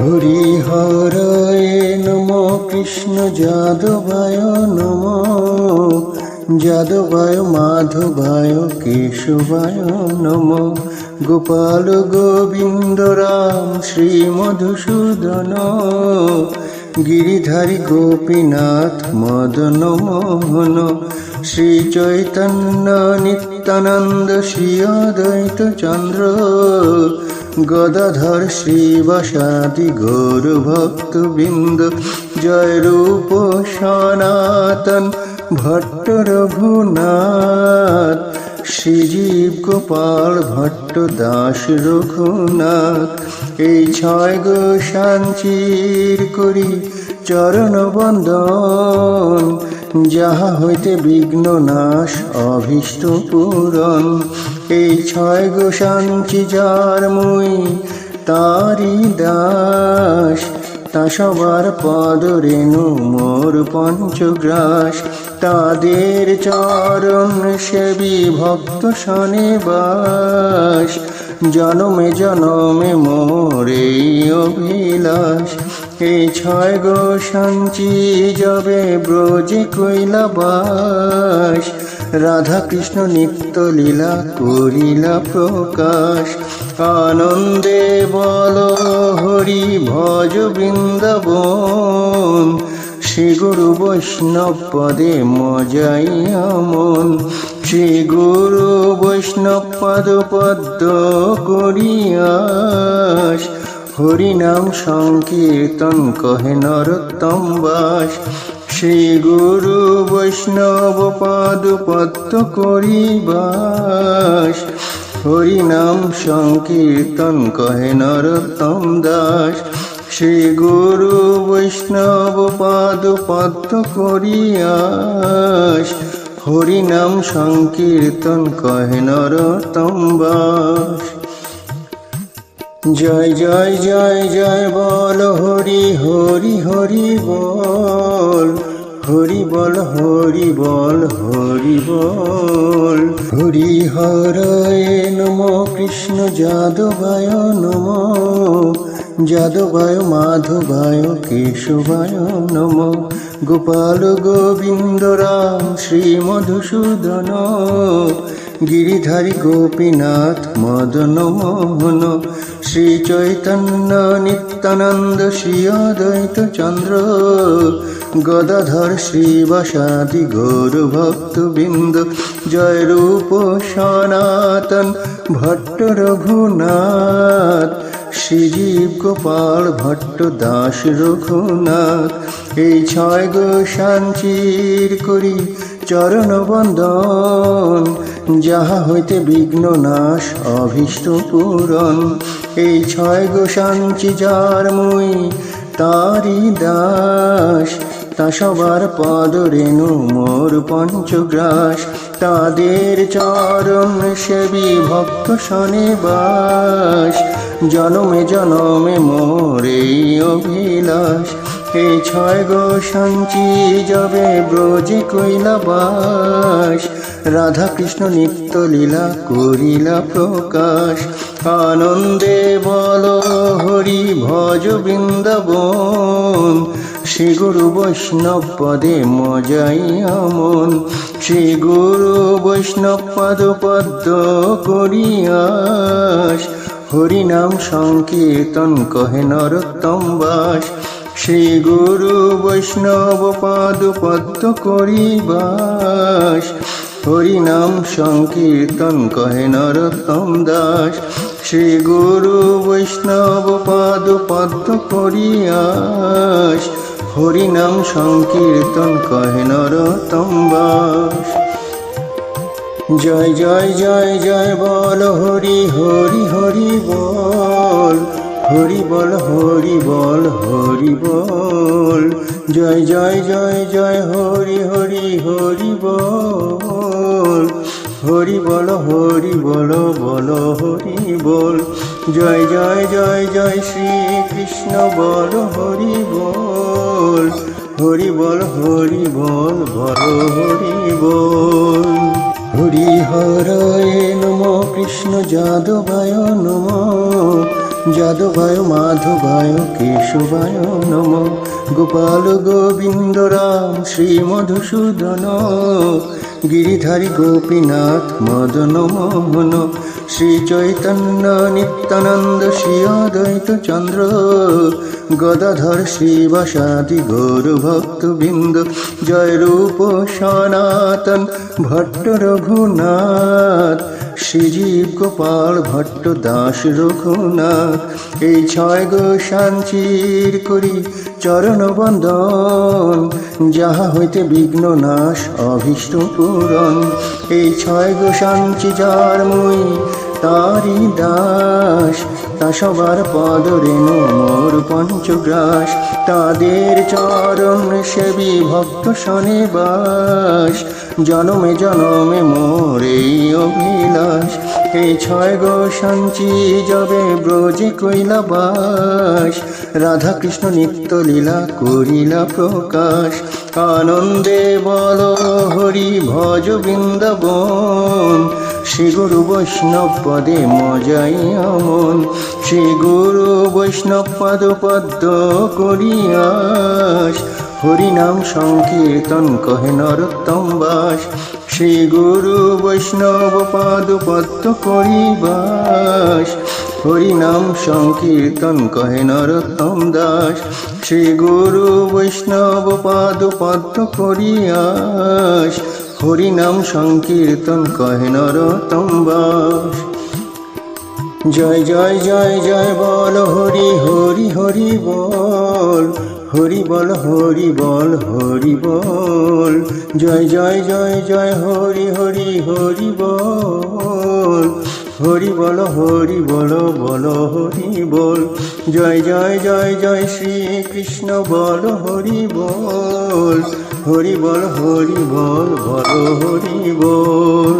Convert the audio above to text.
হরি হরয়ে নম কৃষ্ণ যাদবায় নম যাদবায় মাধবায় কেশবায় নম গোপাল গোবিন্দ রাম শ্রী মধুসূদন গিরিধারী গোপীনাথ মদন মোহন শ্রী চৈতন্য নিত্যানন্দ শ্রী অদ্বৈত চন্দ্র গদাধর শ্রীবাসাদি গৌর ভক্তবৃন্দ জয় রূপ সনাতন ভট্ট রঘুনাথ শ্রীজীব গোপাল ভট্ট দাস রঘুনাথ এই ছয় গো সাঞ্চির করি চরণ বন্দন যাহা হইতে বিঘ্ন নাশ অভীষ্ট পূরণ এই ছয় গো সাঞ্চি যার মুই তারি দাস তা সবার পদ রেণু মোর পঞ্চগ্রাস তাদের চরণ সেবী ভক্ত শনিবাস জনমে জনমে মোর এই অভিলাষ এই ছয় গো সাঞ্চি যাবে ব্রজে কৈলাবাস রাধা কৃষ্ণ নিত্য লীলা করিলা প্রকাশ আনন্দে বল হরি ভজ বৃন্দাবন শ্রী গুরু বৈষ্ণব পদে মজাইয়া মন শ্রী গুরু বৈষ্ণব পদ পদ্ম করিয়াস হরি নাম সংকীর্তন কহে নরোত্তম বাস শ্রী গুরু বৈষ্ণব পদ পদ্ম করিবাস হরি নাম সংকীর্তন কহে নরোত্তম দাস শ্রী গুরু বৈষ্ণব পদ পদ্ম করিয়াস হরি নাম সংকীর্তন কহে নরোত্তম বাস জয় জয় জয় জয় বল হরি হরি হরি বল হরি বল হরি বল হরি বল হরি হরয়ে নম কৃষ্ণ যাদবায় নম যাদবায় মাধবায় কেশবায় নম গোপাল গোবিন্দ রাম শ্রী মধুসূদন গিরিধারী গোপীনাথ মদন মোহন শ্রী চৈতন্য নিত্যানন্দ শ্রী অদ্বৈত চন্দ্র গদাধর শ্রীবাসাদি গৌর ভক্তবৃন্দ জয় রূপ সনাতন ভট্ট রঘুনাথ শ্রীজীব গোপাল ভট্ট দাস রঘুনাথ এই ছয় গো সাঞ্চির করি চরণ বন্দন যাহা হইতে বিঘ্ন নাশ অভীষ্ট পূরণ এই ছয় গো সাঞ্চি যার মুই তারি দাস তা সবার পদ রেণু মোর পঞ্চগ্রাস তাদের চরণ সেবী ভক্ত শনিবাস জনমে জনমে মোর এই অভিলাষ এই ছয় গো সাঞ্চি যাবে ব্রজে কৈলাবাস রাধা কৃষ্ণ নিত্য লীলা করিলা প্রকাশ আনন্দে বল হরি ভজ বৃন্দাবন শ্রী গুরু বৈষ্ণব পদে মজাইয়া মন শ্রী গুরু বৈষ্ণব পদ পদ্ম করিয়াস হরি নাম সংকীর্তন কহে নরোত্তম বাস শ্রী গুরু বৈষ্ণব পদ পদ্ম করিবাস হরি নাম সংকীর্তন কহে নরোত্তম দাস শ্রী গুরু বৈষ্ণব পদ পদ্ম করিয়াস হরি নাম সংকীর্তন কহে নরোত্তম বাস জয় জয় জয় জয় বল হরি হরি হরি বল হরি বল হরি বল হরি বল জয় জয় জয় জয় হরি হরি হরি বল হরি বল হরি বল বল হরি বল জয় জয় জয় জয় শ্রী কৃষ্ণ বল হরি বল হরি বল হরি বল বল হরি বল হরি হরয়ে নম কৃষ্ণ যাদবায় নম যাদবায় মাধবায় কেশবায় নম। গোপাল গোবিন্দ রাম শ্রী মধুসূদন, গিরিধারী গোপীনাথ মদন মোহন। শ্রী চৈতন্য নিত্যানন্দ শ্রী অদ্বৈত চন্দ্র, গদাধর শ্রীবাসাদি গৌর ভক্তবৃন্দ। জয় রূপ সনাতন ভট্ট রঘুনাথ, শ্রীজীব গোপাল ভট্ট দাস রঘুনাথ। এই 6 গোসান চির করি চরণ বন্দন, যাহা হইতে বিঘ্ন নাশ অভীষ্ট পূরণ। এই 6 গোসান যার মুই তারি দাস, তা সবার পদ রেণু মোর পঞ্চগ্রাস। তাদের চরণ সেবী ভক্ত শনে বাস, জনমে জনমে মোর এই অভিলাষ। এই 6 গোসাঞ্চি যবে ব্রজে কইলা বাস, রাধা কৃষ্ণ নিত্য লীলা করিলা প্রকাশ। আনন্দে বল হরি ভজ বৃন্দাবন, শ্রী গুরু বৈষ্ণব পদে মজাই আমন। শ্রী গুরু বৈষ্ণব পদ পদ্ম করিয়াস, হরি নাম সংকীর্তন কহে নরোত্তম বাস। শ্রী গুরু বৈষ্ণব পদ পদ্ম করিবাস, হরি নাম সংকীর্তন কহে নরোত্তম দাস। শ্রী গুরু বৈষ্ণব পদ পদ্ম করিয়াস, হরি নাম সংকীর্তন কহে নরোত্তম বাস। জয় জয় জয় জয় বল হরি হরি হরি বল, হরি বল হরি বল হরি বল। জয় জয় জয় জয় হরি হরি হরি বল, হরি বল হরি বল বল হরি বল। জয় জয় জয় জয় শ্রী কৃষ্ণ বল হরি বল, হরি বল হরি বল বল হরি বল।